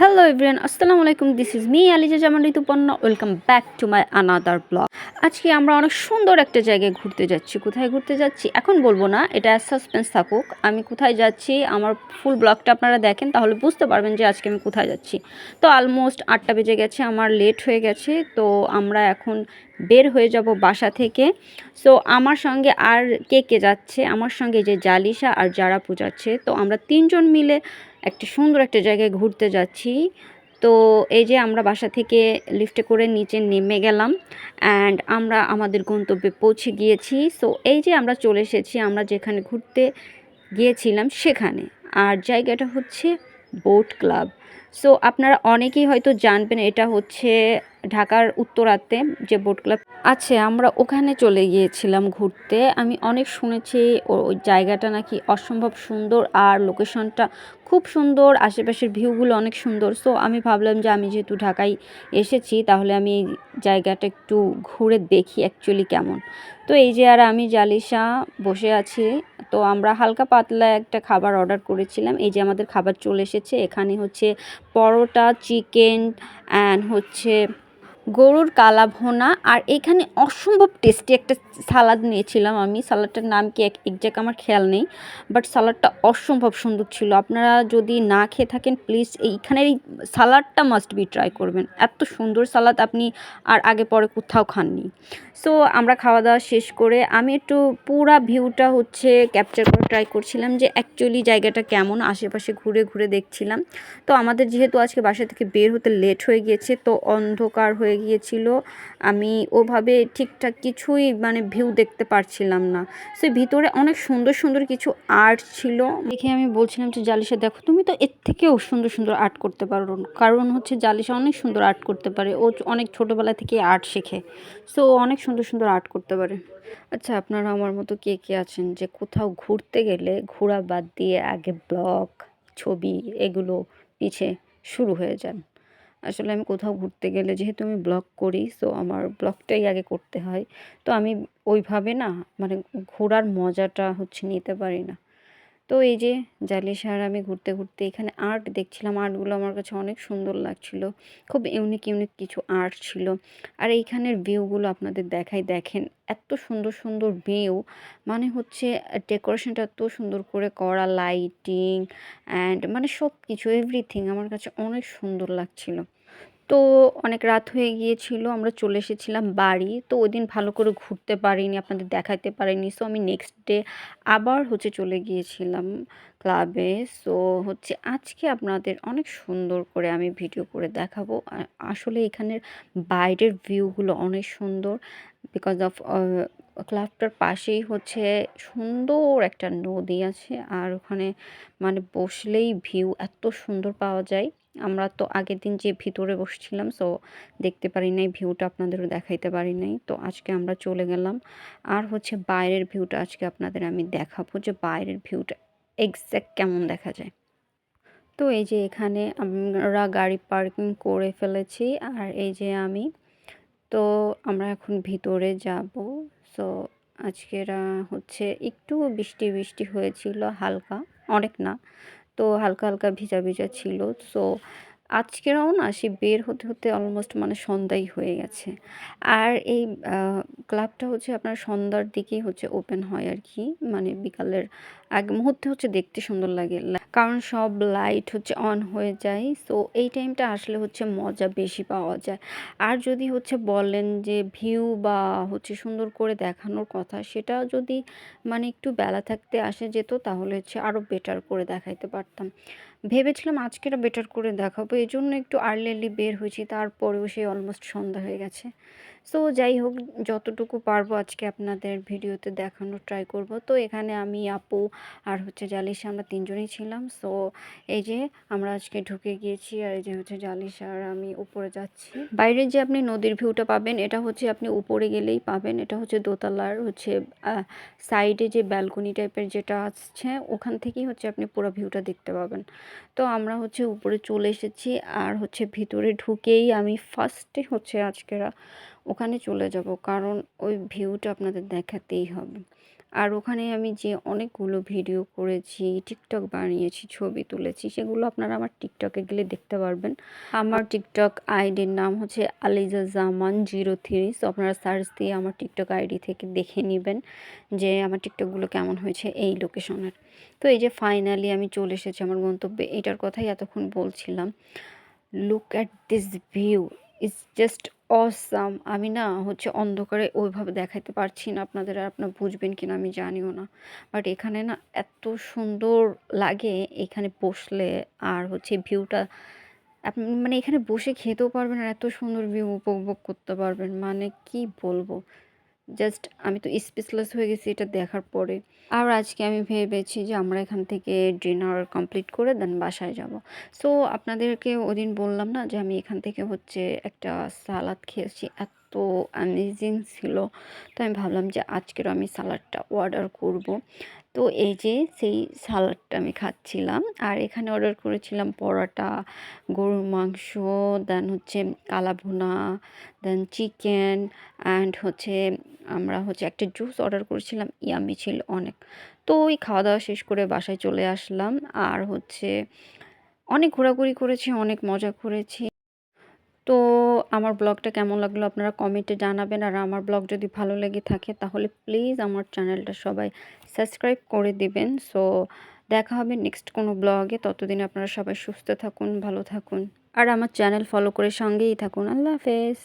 Hello everyone, আসসালামু আলাইকুম। This is me Aliza Zaman Rituparna. Welcome back to my another blog. আজকে আমরা অনেক সুন্দর একটা জায়গায় ঘুরতে যাচ্ছি। কোথায় ঘুরতে যাচ্ছি এখন বলবো না, এটা সাসপেন্স থাকুক। আমি কোথায় যাচ্ছি আমার ফুল ব্লগটা আপনারা দেখেন, তাহলে বুঝতে পারবেন যে আজকে আমি কোথায় যাচ্ছি। তো অলমোস্ট 8টা বেজে গেছে, আমার লেট হয়ে গেছে। তো আমরা এখন বের হয়ে যাব বাসা থেকে। সো আমার সঙ্গে আর কে কে যাচ্ছে, আমার সঙ্গে যে জালিশা আর যারা পূজাচ্ছে, তো আমরা তিনজন মিলে একটা সুন্দর একটা জায়গায় ঘুরতে যাচ্ছি। তো এই যে আমরা বাসা থেকে লিফটে করে নিচে নেমে গেলাম অ্যান্ড আমরা আমাদের গন্তব্যে পৌঁছে গিয়েছি। সো এই যে আমরা চলে এসেছি আমরা যেখানে ঘুরতে গিয়েছিলাম সেখানে। আর জায়গাটা হচ্ছে বোট ক্লাব। সো আপনারা অনেকেই হয়তো জানবেন, এটা হচ্ছে ঢাকার উত্তরাতে যে বোট ক্লাব আছে, আমরা ওখানে চলে গিয়েছিলাম ঘুরতে। আমি অনেক শুনেছি ওই জায়গাটা নাকি অসম্ভব সুন্দর আর লোকেশনটা খুব সুন্দর, আশেপাশের ভিউগুলো অনেক সুন্দর। সো আমি ভাবলাম যে আমি যেহেতু ঢাকায় এসেছি তাহলে আমি এই জায়গাটা একটু ঘুরে দেখি অ্যাকচুয়ালি কেমন। তো এই যে আর আমি জালিশা বসে আছি। তো আমরা হালকা পাতলা একটা খাবার অর্ডার করেছিলাম। এই যে আমাদের খাবার চলে এসেছে। এখানে হচ্ছে পরোটা, চিকেন অ্যান্ড হচ্ছে গরুর কালা ভুনা। আর এখানে অসম্ভব টেস্টি একটা সালাদ নিয়েছিলাম আমি। সালাদটার নাম কি একজ্যাক্ট আমার খেয়াল নেই, বাট সালাদটা অসম্ভব সুন্দর ছিল। আপনারা যদি না খেয়ে থাকেন প্লিজ এইখানের এই সালাদটা মাস্ট বি ট্রাই করবেন। এত সুন্দর সালাদ আপনি আর আগে পরে কোথাও খাননি। সো আমরা খাওয়া দাওয়া শেষ করে আমি একটু পুরা ভিউটা হচ্ছে ক্যাপচার করে ট্রাই করছিলাম যে অ্যাকচুয়ালি জায়গাটা কেমন, আশেপাশে ঘুরে ঘুরে দেখছিলাম। তো আমাদের যেহেতু আজকে বাসা থেকে বের হতে লেট হয়ে গিয়েছে, তো অন্ধকার হয়ে গিয়েছিল, আমি ওভাবে ঠিকঠাক কিছুই মানে ভিউ দেখতে পারছিলাম না। সো ভিতরে অনেক সুন্দর সুন্দর কিছু আর্ট ছিল দেখে আমি বলছিলাম যে জালিশা দেখো, তুমি তো এর থেকেও সুন্দর সুন্দর আর্ট করতে পারো। কারণ হচ্ছে জালিশা অনেক সুন্দর আর্ট করতে পারে, ও অনেক ছোটোবেলা থেকে আর্ট শেখে। সো অনেক সুন্দর সুন্দর আর্ট করতে পারে। আচ্ছা, আপনারা আমার মতো কে কে আছেন যে কোথাও ঘুরতে গেলে ঘোরা বাদ দিয়ে আগে ব্লগ, ছবি এগুলো পিছে শুরু হয়ে যান? আসলে আমি কোথাও ঘুরতে গেলে যেহেতু আমি ব্লগ করি, সো আমার ব্লগটাই আগে করতে হয়। তো আমি ওইভাবে না মানে ঘোরার মজাটা হচ্ছে নিতে পারি না। তো এই যে জালিশার আমি ঘুরতে ঘুরতে এখানে আর্ট দেখছিলাম। আর্টগুলো আমার কাছে অনেক সুন্দর লাগছিল। খুব ইউনিক ইউনিক কিছু আর্ট ছিল। আর এইখানের ভিউগুলো আপনাদের দেখাই, দেখেন এত সুন্দর সুন্দর ভিউ। মানে হচ্ছে ডেকোরেশনটা এত সুন্দর করে করা, লাইটিং অ্যান্ড মানে সব কিছু এভরিথিং আমার কাছে অনেক সুন্দর লাগছিল। তো অনেক রাত হয়ে গিয়েছিল, আমরা চলে এসেছিলাম বাড়ি। তো ওইদিন ভালো করে ঘুরতে পারিনি, আপনাদের দেখাতে পারিনি। সো আমি নেক্সট ডে আবার হচ্ছে চলে গিয়েছিলাম ক্লাবে। সো হচ্ছে আজকে আপনাদের অনেক সুন্দর করে আমি ভিডিও করে দেখাবো। আসলে এখানের বাইরের ভিউগুলো অনেক সুন্দর, বিকজ অফ ক্লাবটার পাশেই হচ্ছে সুন্দর একটা নদী আছে। আর ওখানে মানে বসলেই ভিউ এত সুন্দর পাওয়া যায়। আমরা তো আগের দিন যে ভিতরে বসছিলাম, সো দেখতে পারি নাই, ভিউটা আপনাদেরও দেখাইতে পারি নাই। তো আজকে আমরা চলে গেলাম। আর হচ্ছে বাইরের ভিউটা আজকে আপনাদের আমি দেখাবো যে বাইরের ভিউটা এক্স্যাক্ট কেমন দেখা যায়। তো এই যে এখানে আমরা গাড়ি পার্কিং করে ফেলেছি। আর এই যে আমি, তো আমরা এখন ভিতরে যাব। সো আজকের হচ্ছে একটু বৃষ্টি বৃষ্টি হয়েছিল হালকা, অনেক না। তো হালকা হালকা ভিজা ভিজা ছিল। সো আজকেরও না সে বের হতে হতে অলমোস্ট মানে সন্ধ্যাই হয়ে গেছে। আর এই ক্লাবটা হচ্ছে আপনার সন্ধ্যার দিকেই হচ্ছে ওপেন হয় আর কি, মানে বিকালের আগ মুহূর্তে হচ্ছে দেখতে সুন্দর লাগে, কারণ সব লাইট হচ্ছে অন হয়ে যায়। সো এই টাইমটা আসলে হচ্ছে মজা বেশি পাওয়া যায়। আর যদি হচ্ছে বলেন যে ভিউ বা হচ্ছে সুন্দর করে দেখানোর কথা, সেটা যদি মানে একটু বেলা থাকতে আসে যেত তাহলে হচ্ছে আরও বেটার করে দেখাইতে পারতাম। ভেবেছিলাম আজকেটা বেটার করে দেখাবো, এই জন্য একটু আর্লি বের হয়েছি, তারপরেও সে অলমোস্ট সন্ধ্যা হয়ে গেছে। সো যাই হোক, যতটুকু পারবো আজকে আপনাদের ভিডিওতে দেখানোর ট্রাই করব। তো এখানে আমি, আপু আর হচ্ছে জালিশা, আমরা তিনজনই ছিলাম। সো এই যে আমরা আজকে ঢুকে গিয়েছি। আর এই যে হচ্ছে জালিশা আর আমি উপরে যাচ্ছি। বাইরে যে আপনি নদীর ভিউটা পাবেন, এটা হচ্ছে আপনি উপরে গেলেই পাবেন। এটা হচ্ছে দোতলার হচ্ছে সাইডে যে ব্যালকনি টাইপের যেটা আসছে, ওখান থেকেই হচ্ছে আপনি পুরো ভিউটা দেখতে পাবেন। তো আমরা হচ্ছে উপরে চলে এসেছি। আর হচ্ছে ভিতরে ঢুকেই আমি ফার্স্টে হচ্ছে আজকেরা ওখানে চলে যাব, কারণ ওই ভিউটা আপনাদের দেখাতেই হবে। আর ওখানে আমি যে অনেকগুলো ভিডিও করেছি, টিকটক বানিয়েছি, ছবি তুলেছি, সেগুলো আপনারা আমার টিকটকে গেলে দেখতে পারবেন। আমার টিকটক আইডির নাম হচ্ছে আলিজা জামান 03। সো আপনারা সার্চ দিয়ে আমার টিকটক আইডি থেকে দেখে নেবেন যে আমার টিকটকগুলো কেমন হয়েছে এই লোকেশনের। তো এই যে ফাইনালি আমি চলে এসেছি আমার গন্তব্যে, এটার কথাই এতক্ষণ বলছিলাম। Look at this view, it's just awesome. আমি না হচ্ছে অন্ধকারে ওইভাবে দেখাতে পারছি না আপনাদের, আর আপনারা বুঝবেন কিনা আমি জানিও না, বাট এখানে না এত সুন্দর লাগে এখানে বসলে। আর হচ্ছে ভিউটা আপনি মানে এখানে বসে খেতেও পারবেন আর এত সুন্দর ভিউ উপভোগ করতে পারবেন, মানে কি বলবো, জাস্ট আমি তো স্পিচলেস হয়ে গেছি এটা দেখার পরে। আর আজকে আমি ভেবেছি যে আমরা এখান থেকে ডিনার কমপ্লিট করে দেন বাসায় যাব। সো আপনাদেরকে ওদিন বললাম না যে আমি এখান থেকে হচ্ছে একটা সালাদ খেয়েছি, এত অ্যামেজিং ছিল। তো আমি ভাবলাম যে আজকের আমি সালাদটা অর্ডার করব। তো এই যে সেই সালাডটা আমি খাচ্ছিলাম। আর এখানে অর্ডার করেছিলাম পরোটা, গরুর মাংস, দেন হচ্ছে কালাভুনা, দেন চিকেন, অ্যান্ড হচ্ছে আমরা হচ্ছে একটা জুস অর্ডার করেছিলাম, ইয়াম্মি ছিল অনেক। তো ওই খাওয়া দাওয়া শেষ করে বাসায় চলে আসলাম। আর হচ্ছে অনেক ঘোরাঘুরি করেছি, অনেক মজা করেছি। তো আমার ব্লগটা কেমন লাগলো আপনারা কমেন্টে জানাবেন। আর আমার ব্লগ যদি ভালো লেগে থাকে তাহলে প্লিজ আমার চ্যানেলটা সবাই সাবস্ক্রাইব করে দিবেন। সো দেখা হবে নেক্সট কোনো ব্লগে, ততদিনে আপনারা সবাই সুস্থ থাকুন, ভালো থাকুন, আর আমার চ্যানেল ফলো করে সঙ্গেই থাকুন। আল্লাহ হাফেজ।